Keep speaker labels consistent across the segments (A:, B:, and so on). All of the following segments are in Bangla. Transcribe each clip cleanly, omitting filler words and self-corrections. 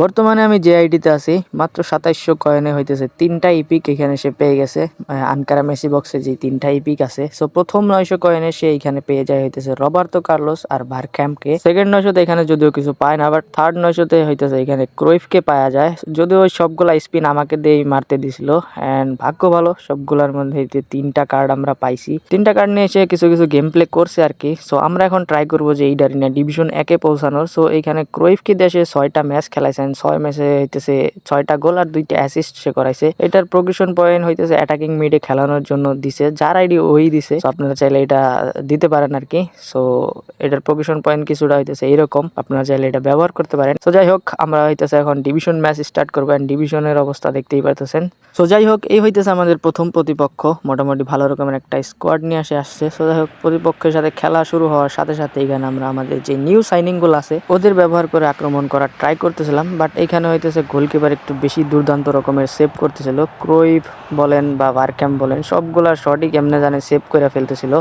A: বর্তমানে আমি যে আইডিতে আছি মাত্র ২৭০০ কয়েনে হইতেছে ৩টা ইপিক এখানে সে পেয়ে গেছে। আনকারা মেসি বক্সে যে ৩টা ইপিক আছে, সো প্রথম ৯০০ কয়েনে সে এখানে পেয়ে যায় হইতেছে রবার্তো কার্লোস আর বারখ্যাম্পকে। সেকেন্ড ৯০০তে এখানে যদিও কিছু পায় না, বাট থার্ড ৯০০তে হইতেছে এখানে ক্রুইফকে পাওয়া যায়। যদিও ওই সবগুলা স্পিন আমাকে দিয়েই মারতে দিছিল, অ্যান্ড ভাগ্য ভালো সবগুলার মধ্যে ৩টা কার্ড আমরা পাইছি। 3টা কার্ড নিয়ে এসে কিছু কিছু গেম প্লে করছে আর কি। সো আমরা এখন ট্রাই করবো যে এই ডারিনা ডিভিশন 1-এ পৌঁছানোর। সো এখানে ক্রুইফকে দেশে 6টা ম্যাচ খেলাইছেন, 6 ম্যাচে হইতেছে 6টা গোল আর 2টা অ্যাসিস্ট সে করাইছে। এটার প্রোগ্রেশন পয়েন্ট হইতেছে অ্যাটাকিং মিডে খেলানোর জন্য দিছে, যার আইডি ওই দিছে। সো আপনারা চাইলে এটা দিতে পারেন আর কি। সো এটার প্রোগ্রেশন পয়েন্ট কিছুটা হইতেছে এরকম, আপনারা চাইলে এটা ব্যবহার করতে পারেন। সো যাই হোক, আমরা হইতেছে এখন ডিভিশন ম্যাচ স্টার্ট করবো, এন্ড ডিভিশনের অবস্থা দেখতেই পারতেছেন। সো যাই হোক, এই হইতেছে আমাদের প্রথম প্রতিপক্ষ। মোটামুটি ভালো রকমের একটা স্কোয়াড নিয়ে আসছে। সো যাই হোক, প্রতিপক্ষের সাথে খেলা শুরু হওয়ার সাথে সাথে এখানে আমরা আমাদের যে নিউ সাইনিং গুলো আছে ওদের ব্যবহার করে আক্রমণ করার ট্রাই করতেছিলাম, বাট এখানে হইতেছে গোলকিপার একটু বেশি দুর্দান্ত রকমের সেভ করতেছিল। ক্রুইফ বলেন বা বারখ্যাম্প বলেন, সবগুলা শটই কেমনে জানে সেভ করে ফেলতেছিল।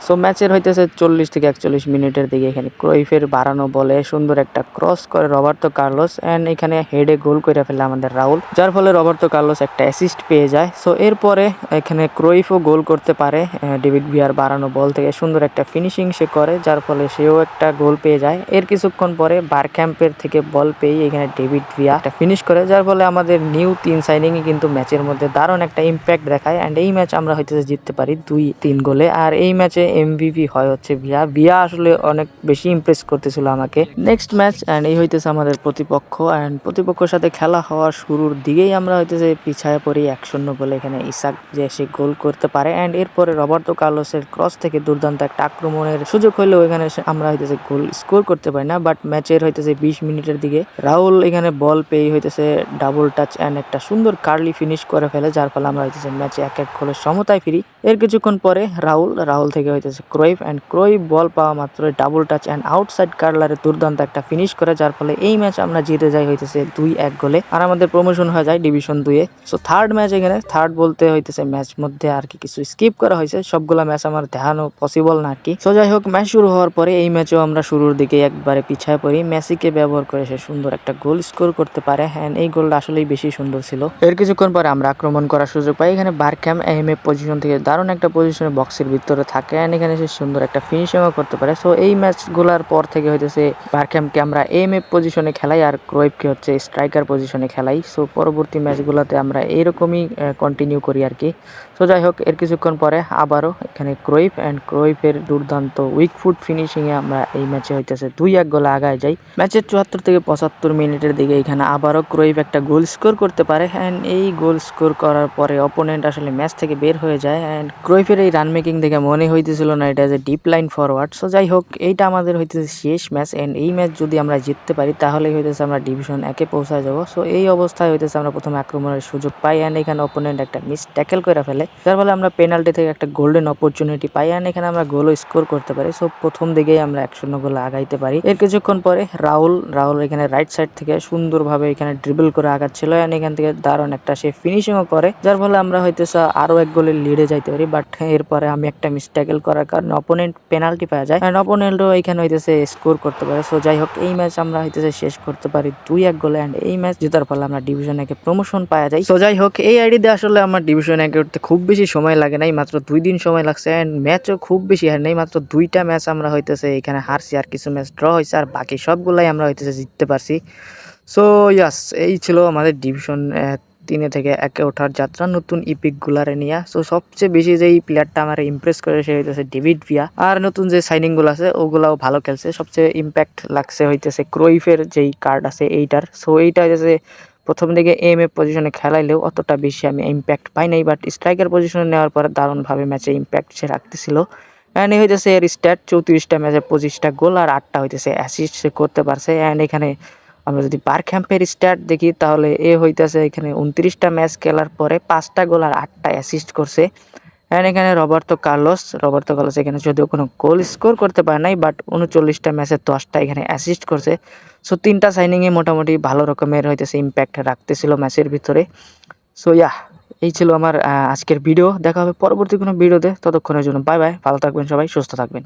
A: সো ম্যাচের হইতেছে 40 থেকে 41 মিনিটের দিকে এখানে ক্রুইফের বাড়ানো বলে সুন্দর একটা ক্রস করে রবার্তো কার্লোস, অ্যান্ড এখানে হেডে গোল করে ফেলে আমাদের রাউল, যার ফলে রবার্তো কার্লোস একটা অ্যাসিস্ট পেয়ে যায়। সো এরপরে এখানে ক্রুইফও গোল করতে পারে, ডেভিড ভিয়ার বাড়ানো বল থেকে সুন্দর একটা ফিনিশিং সে করে, যার ফলে সেও একটা গোল পেয়ে যায়। এর কিছুক্ষণ পরে বারখ্যাম্পের থেকে বল পেয়ে এখানে ডেভিড ভিয়া একটা ফিনিশ করে, যার ফলে আমাদের নিউ 3 সাইনিংই কিন্তু ম্যাচের মধ্যে দারুণ একটা ইম্প্যাক্ট দেখায়, অ্যান্ড এই ম্যাচ আমরা হইতেছে জিততে পারি 2-3 গোলে। আর এই ম্যাচে এমভিপি হয় হচ্ছে ভিয়া আসলে অনেক বেশি ইমপ্রেস করতেছিল আমাকে। নেক্সট ম্যাচ, অ্যান্ড এই হইতেছে আমাদের প্রতিপক্ষ, অ্যান্ড প্রতিপক্ষের সাথে খেলা হওয়ার শুরুর দিকেই আমরা হইতেছে পিছায় পড়ি 1-0 গোলে। এখানে ইসাক যে সে গোল করতে পারে, অ্যান্ড এরপরে রবার্তো কার্লোসের ক্রস থেকে দুর্দান্ত একটা আক্রমণের সুযোগ হইলেও এখানে আমরা হইতেছে গোল স্কোর করতে পারি না। বাট ম্যাচের হইতেছে 20 মিনিটের দিকে রাহুল এখানে বল পেয়ে হইতেছে ডাবল টাচ অ্যান্ড একটা সুন্দর কার্লি ফিনিশ করে ফেলে, যার ফলে আমরা হইতেছে ম্যাচে 1-1 গোলের সমতায় ফিরি। এর কিছুক্ষণ পরে রাহুল থেকে হইতেছে ক্রুইফ, অ্যান্ড ক্রুইফ বল পাওয়া মাত্র ডাবল টাচ অ্যান্ড আউটসাইড কার্লারে দুর্দান্ত একটা ফিনিশ করে, যার ফলে এই ম্যাচ আমরা জিতে যাই হইতেছে 2-1 গোলে, আর আমাদের প্রমোশন হয়ে যায় ডিভিশন 2-এ। সো থার্ড ম্যাচ, এখানে থার্ড বলতে হইতেছে ম্যাচ মধ্যে আর কি কিছু স্কিপ করা হয়েছে, সবগুলা ম্যাচ আমার দেখানো পসিবল না আর কি। সো যাই হোক, ম্যাচ শুরু হওয়ার পরে এই ম্যাচেও আমরা শুরুর দিকে একবারে পিছায় পড়ি। মেসিকে ব্যবহার করে সে সুন্দর একটা গোল স্কোর করতে পারে, অ্যান্ড এই গোলটা আসলেই বেশি সুন্দর ছিল। এর কিছুক্ষণ পরে আমরা আক্রমণ করার সুযোগ পাই। এখানে বারখ্যাম্প এম পজিশন থেকে দারুণ একটা পজিশনে বক্সের ভিতরে থাকে, অ্যান্ড এখানে সে সুন্দর একটা ফিনিশিংও করতে পারে। সো এই ম্যাচগুলোর পর থেকে হইতেছে বারখ্যাম্পকে আমরা এম পজিশনে খেলাই আর ক্রুইফকে হচ্ছে স্ট্রাইকার পজিশনে খেলাই। সো পরবর্তী ম্যাচগুলোতে আমরা এইরকমই কন্টিনিউ করি আর কি। সো যাই হোক, এর কিছুক্ষণ পরে আবারও এখানে ক্রুইফ, অ্যান্ড ক্রুইফের দুর্দান্ত উইক ফুট ফিনিশিংয়ে আমরা এই ম্যাচে হইতেছে 2-1 গোলে আগায় যাই। ম্যাচের 74 থেকে 75 মিনিটের দিকে এখানে আবারও ক্রুইফ একটা গোল স্কোর করতে পারে, অ্যান্ড এই গোল স্কোর করার পরে অপোনেন্ট আসলে ম্যাচ থেকে বের হয়ে যায়, অ্যান্ড ক্রুইফের এই রান মেকিং দেখে মনে হইতেছিল না এটা যে ডিপ লাইন ফরওয়ার্ড। সো যাই হোক, এইটা আমাদের হইতেছে শেষ ম্যাচ, অ্যান্ড এই ম্যাচ যদি আমরা জিততে পারি তাহলে হইতেছে আমরা ডিভিশন 1-এ পৌঁছায় যাব। সো এই অবস্থায় হইতেছে আমরা প্রথমে আক্রমণের সুযোগ পাই, অ্যান্ড এখানে অপোনেন্ট একটা মিস ট্যাকেল করে ফেলে, যার ফলে আমরা পেনাল্টি থেকে একটা গোল্ডেন অপরচুনিটি পাই, অ্যান্ড এখানে আমরা গোলও স্কোর করতে পারি। সো প্রথম দিকেই আমরা 1-0 গোলে আগাইতে পারি। এর কিছুক্ষণ পরে রাহুল এখানে রাইট সাইড থেকে সুন্দরভাবে এখানে ড্রিবল করে আগাচ্ছিল, অ্যান্ড এখান থেকে দারুণ একটা সে ফিনিশিংও করে, যার ফলে আমরা হইতেছে আরো 1 গোলের লিডে যাইতে পারি। বাট এরপরে আমি একটা মিস ট্যাকেল করার কারণে অপোনেন্ট পেনাল্টি পাওয়া যায়, অ্যান্ড অপোনেন্টও এখানে হইতেছে স্কোর করতে পারে। সো যাই হোক, এই ম্যাচ আমরা হইতেছে শেষ করতে পারি 2-1 গোলে, অ্যান্ড এই ম্যাচ জেতার ফলে আমরা ডিভিশন 1-এ প্রমোশন পাওয়া যায়। সো যাই হোক, এই আইডি দিয়ে আসলে আমার ডিভিশন 1-এ উঠতে খুব বেশি সময় লাগে নাই, মাত্র 2 দিন সময় লাগছে, অ্যান্ড ম্যাচও খুব বেশি হার নেই, মাত্র 2টা ম্যাচ আমরা হইতেছে এখানে হারছি, আর কিছু ম্যাচ ড্র হয়েছে, আর বাকি সবগুলাই আমরা হইতেছে জিততে পারছি। সো ইয়াস, এই ছিল আমাদের ডিভিশন 3 থেকে 1-এ ওঠার যাত্রা নতুন ইপিক গুলারে নিয়ে। সো সবচেয়ে বেশি যেই প্লেয়ারটা আমার ইমপ্রেস করে সে হইতেছে ডেভিড ভিয়া, আর নতুন যে সাইনিং গুলো আছে ওগুলাও ভালো খেলছে। সবচেয়ে ইম্প্যাক্ট লাগছে হইতেছে ক্রুইফের যেই কার্ড আছে এইটার। সো এইটা হইতেছে প্রথম দিকে এম এ পজিশনে খেলাইলেও অতটা বেশি আমি ইম্প্যাক্ট পাই নাই, বাট স্ট্রাইকার পজিশনে নেওয়ার পরে দারুণভাবে ম্যাচে ইম্প্যাক্ট সে রাখতেছিল। অ্যান্ড হইতেছে এর স্ট্যাট 34টা ম্যাচে 25টা গোল আর 8টা হইতেছে অ্যাসিস্ট সে করতে পারছে। অ্যান্ড এখানে আমরা যদি বারখ্যাম্পের স্ট্যাট দেখি তাহলে এ হইতেছে এখানে 29টা ম্যাচ খেলার পরে 5টা গোল আর 8টা অ্যাসিস্ট করছে। অ্যান্ড এখানে রবার্তো কার্লোস এখানে যদিও কোনো গোল স্কোর করতে পারে নাই, বাট 39টা ম্যাচে 10টা এখানে অ্যাসিস্ট করছে। সো 3টা সাইনিংয়ে মোটামুটি ভালো রকমের হইতেছে ইম্প্যাক্ট রাখতেছিল ম্যাচের ভিতরে। সো ইয়া, এই ছিল আমার আজকের ভিডিও। দেখা হবে পরবর্তী কোনো ভিডিওতে, ততক্ষণের জন্য বাই বাই, ভালো থাকবেন সবাই, সুস্থ থাকবেন।